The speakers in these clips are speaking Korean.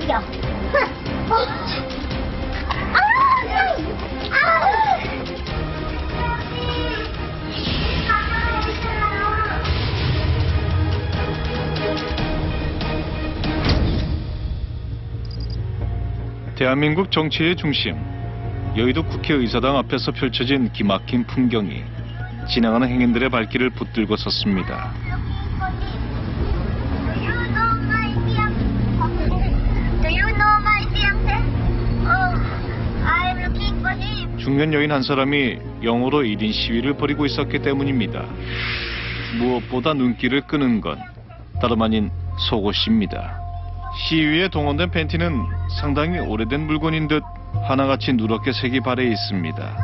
죽여. 대한민국 정치의 중심, 여의도 국회의사당 앞에서 펼쳐진 기막힌 풍경이 지나가는 행인들의 발길을 붙들고 섰습니다. 중년 여인 한 사람이 영어로 1인 시위를 벌이고 있었기 때문입니다. 무엇보다 눈길을 끄는 건 다름 아닌 속옷입니다. 시위에 동원된 팬티는 상당히 오래된 물건인 듯 하나같이 누렇게 색이 발해 있습니다.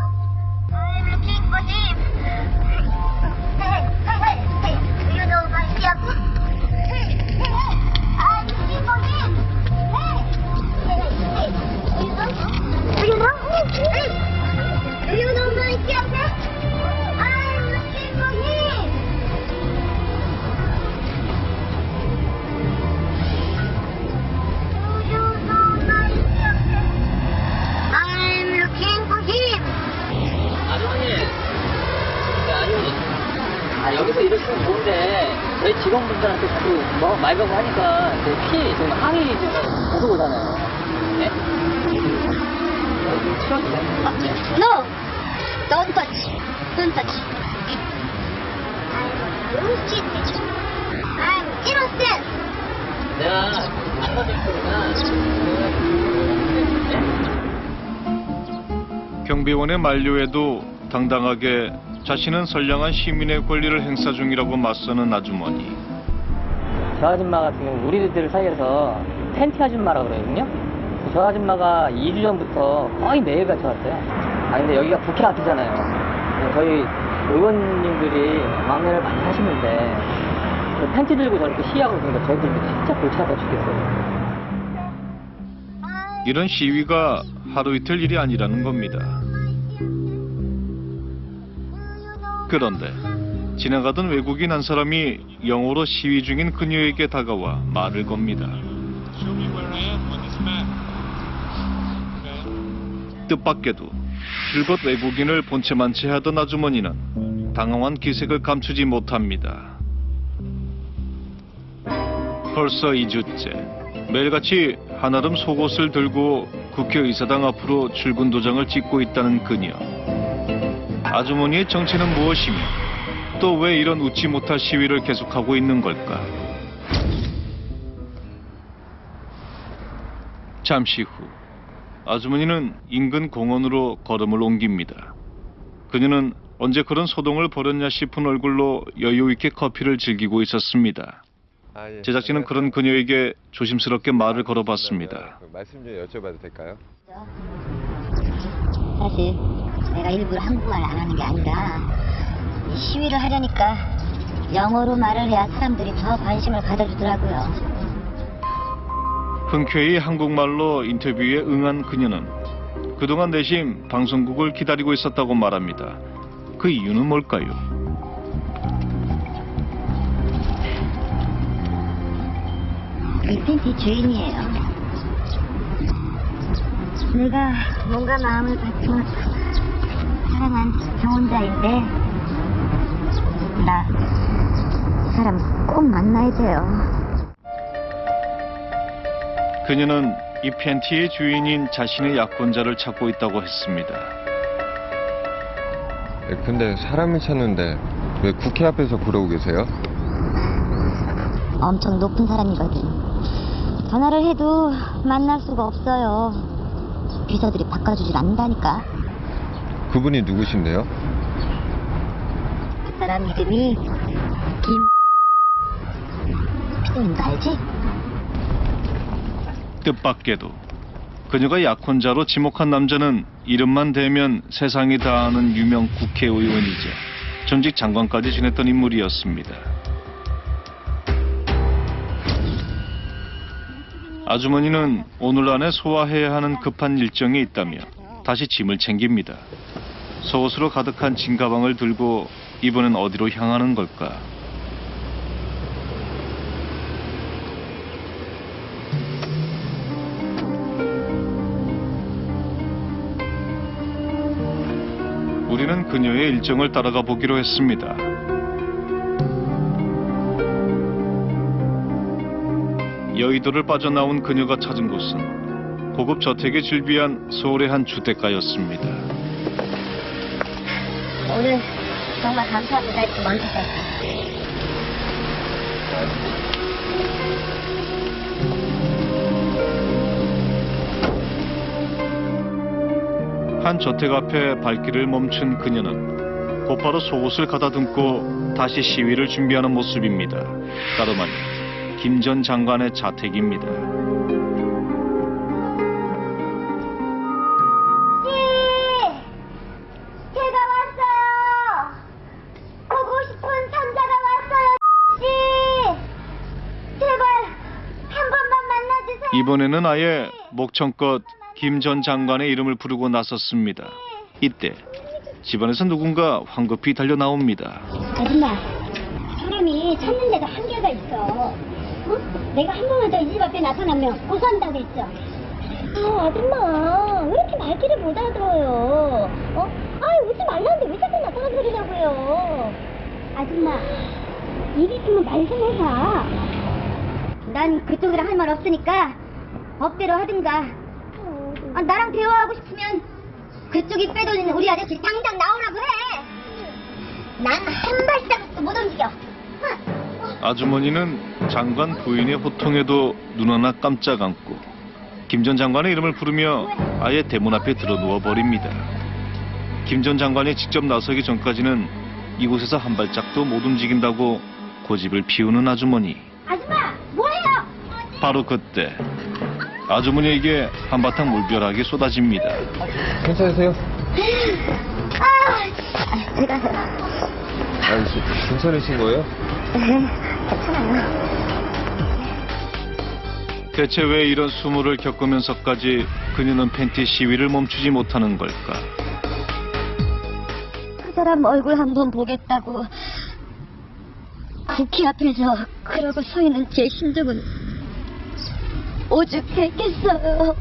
여기서 이러시면 좋은데 저희 직원분들한테 자꾸 뭐 말고 하니까 피 좀 항의 좀 계속 오잖아요. 네? No, don't touch, don't touch. I'm cheating. I'm innocent. 내가 안 받을 거구나. 경비원의 만류에도 당당하게 자신은 선량한 시민의 권리를 행사 중이라고 맞서는 아주머니. 저 아줌마 같은 경우 우리들 사이에서 팬티 아줌마라고 그러거든요. 저 아줌마가 2주 전부터 거의 매일같이 왔어요. 근데 여기가 국회 앞이잖아요. 저희 의원님들이 막내를 많이 하시는데 그 팬티 들고 저렇게 시위하고 있으니까 저희들 진짜 골치 아파 죽겠어요. 이런 시위가 하루 이틀 일이 아니라는 겁니다. 그런데 지나가던 외국인 한 사람이 영어로 시위 중인 그녀에게 다가와 말을 겁니다. 뜻밖에도 줄곧 외국인을 본체만 채 하던 아주머니는 당황한 기색을 감추지 못합니다. 벌써 2주째 매일같이 한아름 속옷을 들고 국회의사당 앞으로 출근 도장을 찍고 있다는 그녀. 아주머니의 정체는 무엇이며 또 왜 이런 웃지 못할 시위를 계속하고 있는 걸까? 잠시 후 아주머니는 인근 공원으로 걸음을 옮깁니다. 그녀는 언제 그런 소동을 벌였냐 싶은 얼굴로 여유 있게 커피를 즐기고 있었습니다. 제작진은 그런 그녀에게 조심스럽게 말을 걸어봤습니다. 말씀 좀 여쭤봐도 될까요? 사실 내가 일부러 한국말 안 하는 게 아니라 이 시위를 하려니까 영어로 말을 해야 사람들이 더 관심을 가져주더라고요. 흔쾌히 한국말로 인터뷰에 응한 그녀는 그동안 내심 방송국을 기다리고 있었다고 말합니다. 그 이유는 뭘까요? 이 팬티 주인이에요. 내가 뭔가 마음을 바쳐 사랑한 경혼자인데 나 사람 꼭 만나야 돼요. 그녀는 이 팬티의 주인인 자신의 약혼자를 찾고 있다고 했습니다. 근데 사람을 찾는데 왜 국회 앞에서 그러고 계세요? 엄청 높은 사람이거든. 전화를 해도 만날 수가 없어요. 비서들이 바꿔주질 않는다니까. 그분이 누구신데요? 그 사람 이름이 피디님도 알지? 뜻밖에도 그녀가 약혼자로 지목한 남자는 이름만 대면 세상이 다 아는 유명 국회의원이자 전직 장관까지 지냈던 인물이었습니다. 아주머니는 오늘 안에 소화해야 하는 급한 일정이 있다며 다시 짐을 챙깁니다. 속옷으로 가득한 짐 가방을 들고 이번엔 어디로 향하는 걸까? 아주머니는 그녀의 일정을 따라가 보기로 했습니다. 여의도를 빠져나온 그녀가 찾은 곳은 고급 저택에 즐비한 서울의 한 주택가였습니다. 오늘 정말 감사합니다. 이렇게 먼저까지. 한 저택 앞에 발길을 멈춘 그녀는 곧바로 속옷을 가다듬고 다시 시위를 준비하는 모습입니다. 다름 아닌 김 전 장관의 자택입니다. 제가 왔어요. 보고 싶은 삼자가 왔어요. 제발 한 번만 만나주세요. 이번에는 아예 목청껏 김 전 장관의 이름을 부르고 나섰습니다. 이때 집안에서 누군가 황급히 달려 나옵니다. 아줌마, 사람이 찾는 데도 한계가 있어. 내가 한 번만 더 이 집 앞에 나타나면 고소한다고 했죠. 아줌마, 왜 이렇게 말귀를 못 알아들어요? 오지 말라는데 왜 자꾸 나타나서 그러냐고요? 아줌마, 일 있으면 말 좀 해봐. 난 그쪽이랑 할 말 없으니까 법대로 하든가. 나랑 대화하고 싶으면 그쪽이 빼돌리는 우리 아저씨 당장 나오라고 해. 난 한 발자국도 못 움직여. 아주머니는 장관 부인의 호통에도 눈 하나 깜짝 않고 김 전 장관의 이름을 부르며 아예 대문 앞에 들어 누워버립니다. 김 전 장관이 직접 나서기 전까지는 이곳에서 한 발짝도 못 움직인다고 고집을 피우는 아주머니. 아줌마, 뭐해요? 바로 그때 아주머니에게 한바탕 물벼락이 쏟아집니다. 괜찮으세요? 제가 아니, 괜찮으신 거예요? 괜찮아요. 대체 왜 이런 수모를 겪으면서까지 그녀는 팬티 시위를 멈추지 못하는 걸까? 그 사람 얼굴 한번 보겠다고 국회 앞에서 그러고 서 있는 제 심정은 오죽했겠어요.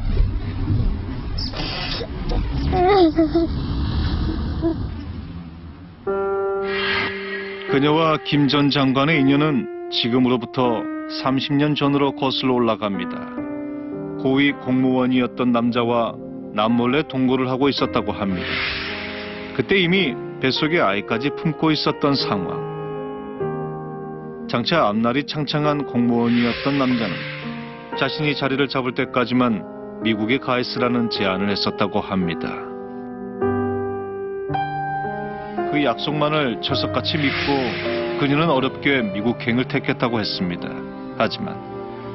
그녀와 김 전 장관의 인연은 지금으로부터 30년 전으로 거슬러 올라갑니다. 고위 공무원이었던 남자와 남몰래 동거를 하고 있었다고 합니다. 그때 이미 뱃속에 아이까지 품고 있었던 상황. 장차 앞날이 창창한 공무원이었던 남자는 자신이 자리를 잡을 때까지만 미국에 가 있으라는 제안을 했었다고 합니다. 그 약속만을 철석같이 믿고 그녀는 어렵게 미국행을 택했다고 했습니다. 하지만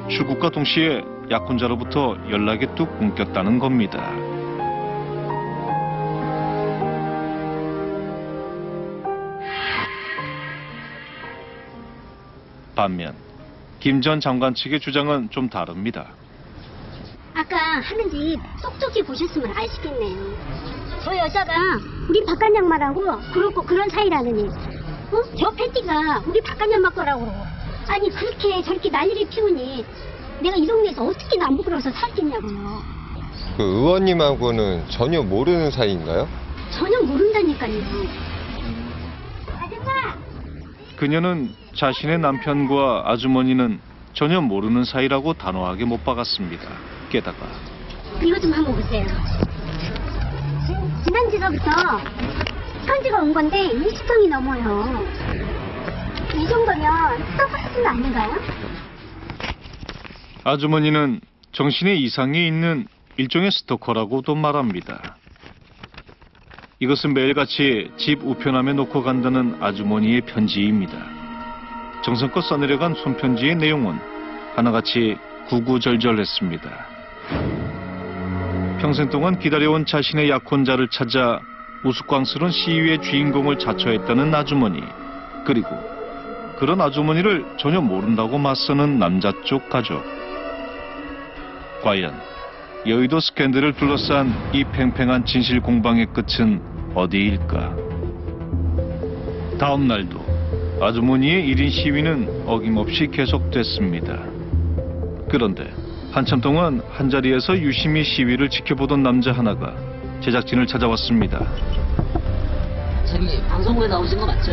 출국과 동시에 약혼자로부터 연락이 뚝 끊겼다는 겁니다. 반면 김 전 장관 측의 주장은 좀 다릅니다. 아까 하는 집 똑똑히 보셨으면 아시겠네요. 저 여자가 우리 바깥 양말하고 그렇고 그런 사이라느니 저 팬티가 우리 바깥 양말 거라고 그러고 아니 그렇게 저렇게 난리를 피우니 내가 이 동네에서 어떻게 남부끄러워서 살겠냐고요. 그 의원님하고는 전혀 모르는 사이인가요? 전혀 모른다니까요. 아줌마! 그녀는 자신의 남편과 아주머니는 전혀 모르는 사이라고 단호하게 못 박았습니다. 게다가 이거 좀 한번 보세요. 지난주서부터 편지가 온 건데 20통이 넘어요. 이 정도면 스토커스는 아닌가요? 아주머니는 정신에 이상이 있는 일종의 스토커라고도 말합니다. 이것은 매일같이 집 우편함에 놓고 간다는 아주머니의 편지입니다. 정성껏 써내려간 손편지의 내용은 하나같이 구구절절했습니다. 평생 동안 기다려온 자신의 약혼자를 찾아 우스꽝스러운 시위의 주인공을 자처했다는 아주머니, 그리고 그런 아주머니를 전혀 모른다고 맞서는 남자 쪽 가족. 과연 여의도 스캔들을 둘러싼 이 팽팽한 진실 공방의 끝은 어디일까? 다음 날도 아주머니의 1인 시위는 어김없이 계속됐습니다. 그런데 한참 동안 한자리에서 유심히 시위를 지켜보던 남자 하나가 제작진을 찾아왔습니다. 저기 방송국에 나오신 거 맞죠?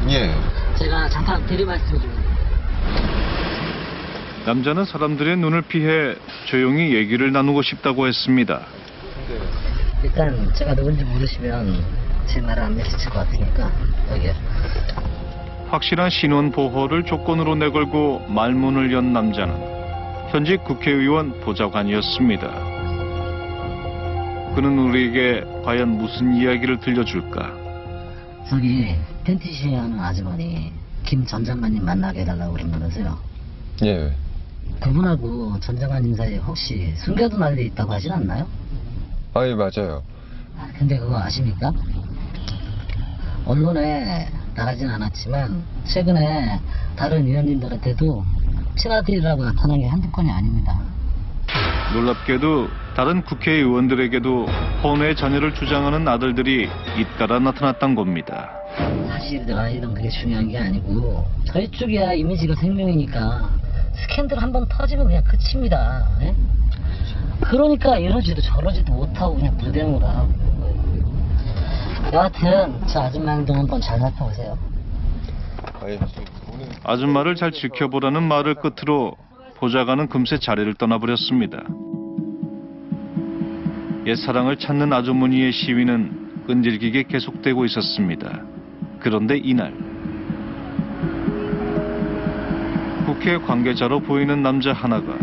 예. 제가 잠깐 대리 말씀 좀. 남자는 사람들의 눈을 피해 조용히 얘기를 나누고 싶다고 했습니다. 일단 제가 누군지 모르시면 제 말을 안 믿으실 것 같으니까 여기. 확실한 신원 보호를 조건으로 내걸고 말문을 연 남자는 현직 국회의원 보좌관이었습니다. 그는 우리에게 과연 무슨 이야기를 들려줄까? 저기 팬티시에 하는 아주머니 김 전 장관님 만나게 해달라고 그런다면서요. 예. 그분하고 전 장관님 사이에 혹시 숨겨둔 아이들이 있다고 하진 않나요? 아예 맞아요. 근데 그거 아십니까? 언론에 나가진 않았지만 최근에 다른 의원님들한테도 친아들이라고 나타난 게 한두 건이 아닙니다. 놀랍게도 다른 국회의원들에게도 혼의 자녀를 주장하는 아들들이 잇따라 나타났던 겁니다. 사실이든 아니든 그게 중요한 게 아니고 저희 쪽이야 이미지가 생명이니까 스캔들 한번 터지면 그냥 끝입니다. 예? 그러니까 이러지도 저러지도 못하고 그냥 무대응으로 하고. 여하튼 저 아줌마 행동 한번 잘 살펴보세요. 아예 오늘 아줌마를 잘 지켜보라는 말을 끝으로 보좌관은 금세 자리를 떠나버렸습니다. 옛사랑을 찾는 아주머니의 시위는 끈질기게 계속되고 있었습니다. 그런데 이날 국회 관계자로 보이는 남자 하나가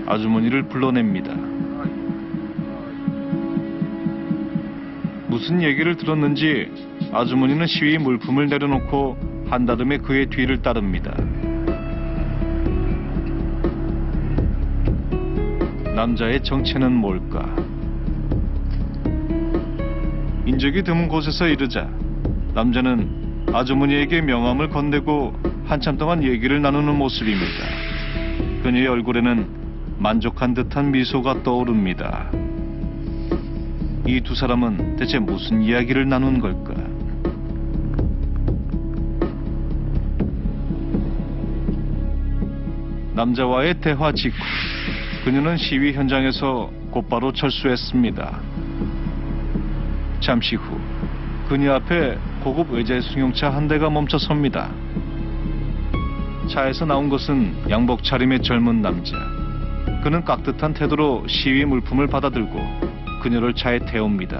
아주머니를 불러냅니다. 무슨 얘기를 들었는지 아주머니는 시위 물품을 내려놓고 한다름에 그의 뒤를 따릅니다. 남자의 정체는 뭘까? 인적이 드문 곳에서 이르자 남자는 아주머니에게 명함을 건네고 한참 동안 얘기를 나누는 모습입니다. 그녀의 얼굴에는 만족한 듯한 미소가 떠오릅니다. 이 두 사람은 대체 무슨 이야기를 나눈 걸까? 남자와의 대화 직후 그녀는 시위 현장에서 곧바로 철수했습니다. 잠시 후 그녀 앞에 고급 외제 승용차 한 대가 멈춰 섭니다. 차에서 나온 것은 양복 차림의 젊은 남자. 그는 깍듯한 태도로 시위 물품을 받아들고 그녀를 차에 태웁니다.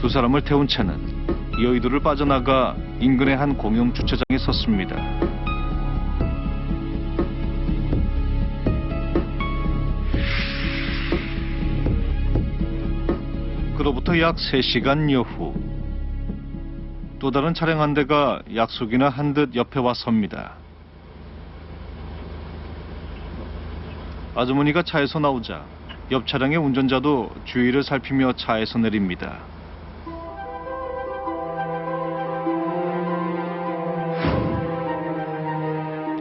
두 사람을 태운 차는 여의도를 빠져나가 인근의 한 공영 주차장에 섰습니다. 그로부터 약 3시간 여후 또 다른 차량 한 대가 약속이나 한 듯 옆에 와 섭니다. 아주머니가 차에서 나오자 옆 차량의 운전자도 주위를 살피며 차에서 내립니다.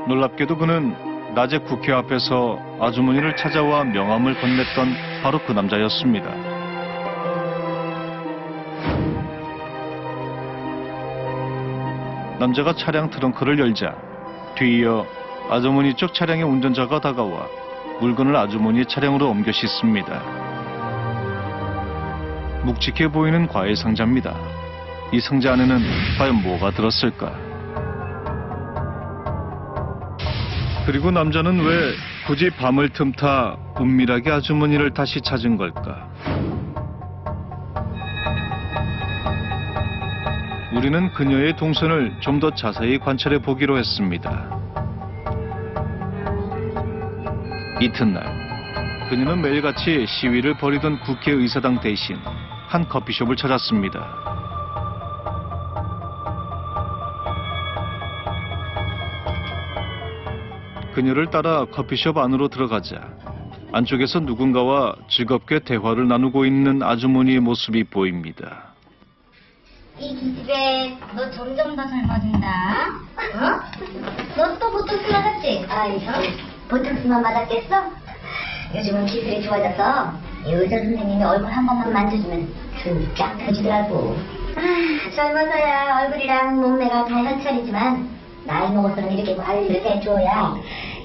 놀랍게도 그는 낮에 국회 앞에서 아주머니를 찾아와 명함을 건넸던 바로 그 남자였습니다. 남자가 차량 트렁크를 열자 뒤이어 아주머니 쪽 차량의 운전자가 다가와 물건을 아주머니의 차량으로 옮겨 싣습니다. 묵직해 보이는 과일 상자입니다. 이 상자 안에는 과연 뭐가 들었을까? 그리고 남자는 왜 굳이 밤을 틈타 은밀하게 아주머니를 다시 찾은 걸까? 우리는 그녀의 동선을 좀 더 자세히 관찰해 보기로 했습니다. 이튿날 그녀는 매일같이 시위를 벌이던 국회의사당 대신 한 커피숍을 찾았습니다. 그녀를 따라 커피숍 안으로 들어가자 안쪽에서 누군가와 즐겁게 대화를 나누고 있는 아주머니의 모습이 보입니다. 이 기집애, 너 점점 더 젊어진다. 어? 너 또 보톡스 맞았지? 아이, 보톡스만 맞았겠어? 요즘은 기술이 좋아져서 이 의사 선생님이 얼굴 한 번만 만져주면 쫙 펴지더라고. 아, 젊어서야 얼굴이랑 몸매가 다 현찰이지만 나이 먹어서는 이렇게 관리를 해줘야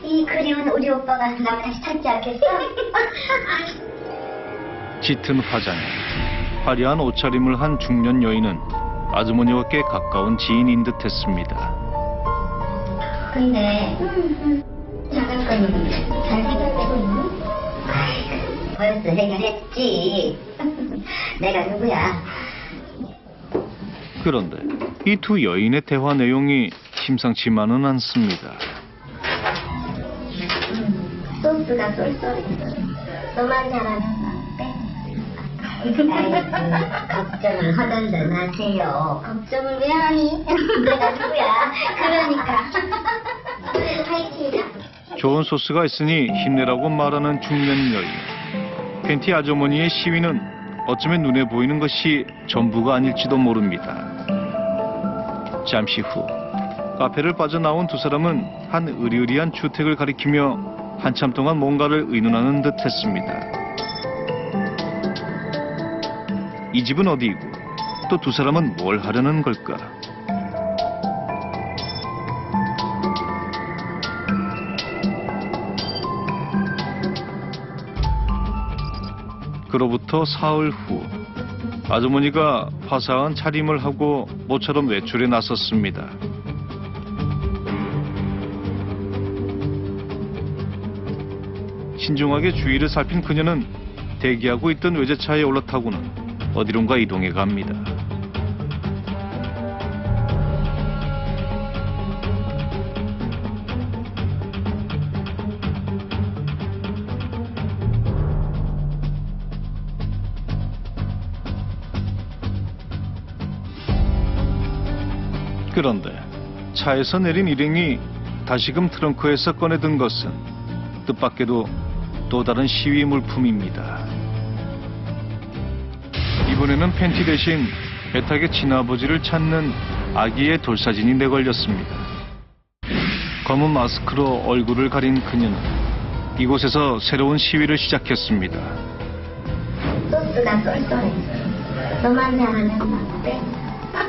이 그리운 우리 오빠가 나 다시 찾지 않겠어? 짙은 화장에 화려한 옷차림을 한 중년 여인은 아주머니와 꽤 가까운 지인인 듯했습니다. 근데 장학금은 잘 해결되고 있니? 아이고, 벌써 해결했지. 내가 누구야? 그런데 이 두 여인의 대화 내용이 심상치만은 않습니다. 소스가 쏠쏠했어. 너만 잘하면 어때? 아이고, 걱정을 하던데 마세요. 걱정을 왜 하니? 내가 누구야? 그러니까. 파이팅이다. 좋은 소스가 있으니 힘내라고 말하는 중년 여인. 팬티 아주머니의 시위는 어쩌면 눈에 보이는 것이 전부가 아닐지도 모릅니다. 잠시 후 카페를 빠져나온 두 사람은 한 으리으리한 주택을 가리키며 한참 동안 뭔가를 의논하는 듯했습니다. 이 집은 어디이고 또 두 사람은 뭘 하려는 걸까? 그로부터 사흘 후 아주머니가 화사한 차림을 하고 모처럼 외출에 나섰습니다. 신중하게 주위를 살핀 그녀는 대기하고 있던 외제차에 올라타고는 어디론가 이동해 갑니다. 그런데 차에서 내린 일행이 다시금 트렁크에서 꺼내든 것은 뜻밖에도 또 다른 시위 물품입니다. 이번에는 팬티 대신 애타게 친아버지를 찾는 아기의 돌사진이 내걸렸습니다. 검은 마스크로 얼굴을 가린 그녀는 이곳에서 새로운 시위를 시작했습니다. 소스가 쏠쏠했어. 너만 잘하면 어때?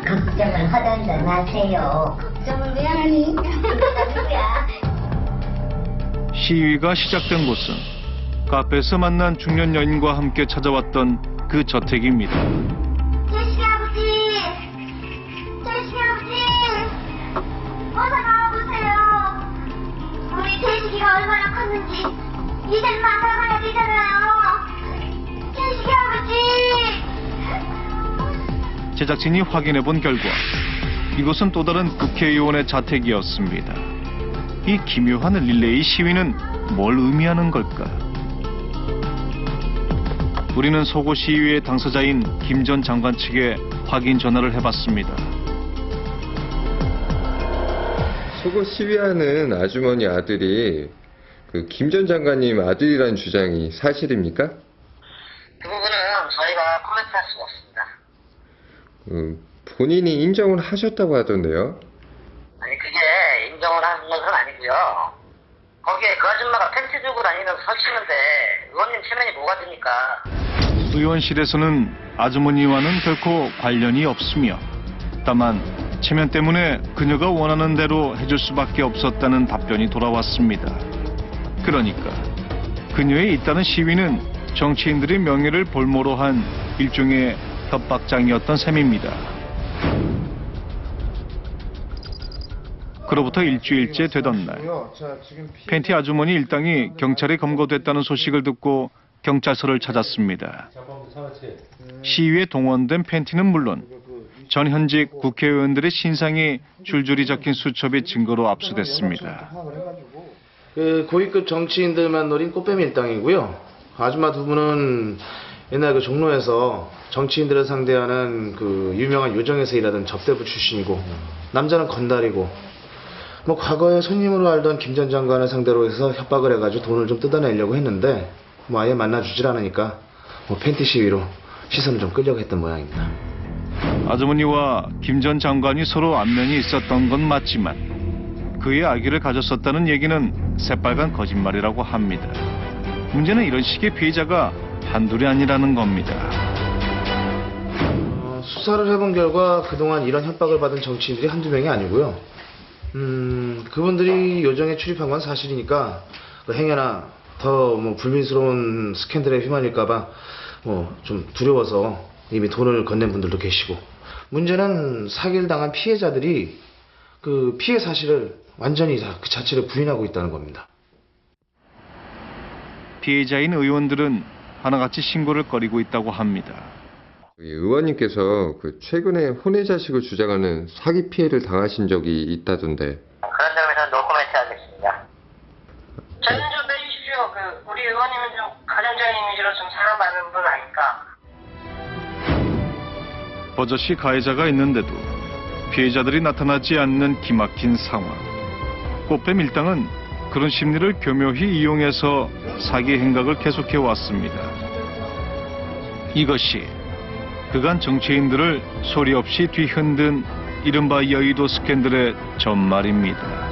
걱정을 하던데 마세요. 걱정을 왜 하니? 누구야? 시위가 시작된 곳은 카페에서 만난 중년 여인과 함께 찾아왔던 그 저택입니다. 태식이 아버지! 태식이 아버지! 어서 나와보세요. 우리 태식이가 얼마나 컸는지 이젠 만나봐야 되잖아요. 태식이 아버지! 제작진이 확인해 본 결과 이곳은 또 다른 국회의원의 자택이었습니다. 이 기묘한 릴레이 시위는 뭘 의미하는 걸까? 우리는 속옷 시위의 당사자인 김 전 장관 측에 확인 전화를 해봤습니다. 속옷 시위하는 아주머니 아들이 그 김 전 장관님 아들이라는 주장이 사실입니까? 그 부분은 저희가 코멘트할 수가 없습니다. 본인이 인정을 하셨다고 하던데요. 아니 그게 인정을 하는 것은 아니고요. 거기에 그 아줌마가 팬티 들고 다니면서 설치는데 의원님 체면이 뭐가 됩니까? 의원실에서는 아주머니와는 결코 관련이 없으며 다만 체면 때문에 그녀가 원하는 대로 해줄 수밖에 없었다는 답변이 돌아왔습니다. 그러니까 그녀의 잇따른 시위는 정치인들의 명예를 볼모로 한 일종의 협박장이었던 셈입니다. 그로부터 일주일째 되던 날, 팬티 아주머니 일당이 경찰에 검거됐다는 소식을 듣고 경찰서를 찾았습니다. 시위에 동원된 팬티는 물론 전 현직 국회의원들의 신상이 줄줄이 적힌 수첩이 증거로 압수됐습니다. 그 고위급 정치인들만 노린 꽃뱀 일당이고요. 아줌마 두 분은 옛날 그 종로에서 정치인들을 상대하는 그 유명한 요정에서 일하던 접대부 출신이고, 남자는 건달이고, 뭐 과거에 손님으로 알던 김 전 장관을 상대로 해서 협박을 해가지고 돈을 좀 뜯어내려고 했는데 뭐 아예 만나주질 않으니까 뭐 팬티 시위로 시선을 좀 끌려고 했던 모양입니다. 아주머니와 김 전 장관이 서로 안면이 있었던 건 맞지만 그의 아기를 가졌었다는 얘기는 새빨간 거짓말이라고 합니다. 문제는 이런 식의 피해자가 한둘이 아니라는 겁니다. 수사를 해본 결과 그동안 이런 협박을 받은 정치인들이 한두 명이 아니고요. 그분들이 요정에 출입한 건 사실이니까 그 행여나 더 뭐 불미스러운 스캔들에 휘말릴까봐 뭐 좀 두려워서 이미 돈을 건넨 분들도 계시고, 문제는 사기를 당한 피해자들이 그 피해 사실을 완전히 다 그 자체를 부인하고 있다는 겁니다. 피해자인 의원들은 하나같이 신고를 꺼리고 있다고 합니다. 의원님께서 그 최근에 혼외 자식을 주장하는 사기 피해를 당하신 적이 있다던데. 그런 점에서 노코멘트 하겠습니다. 저는 좀 빼주십시오. 우리 의원님은 좀 가정적인 이미지로 좀 사랑받는 분 아닐까. 버젓이 가해자가 있는데도 피해자들이 나타나지 않는 기막힌 상황. 꽃뱀 일당은 그런 심리를 교묘히 이용해서 사기 행각을 계속해 왔습니다. 이것이 그간 정치인들을 소리 없이 뒤흔든 이른바 여의도 스캔들의 전말입니다.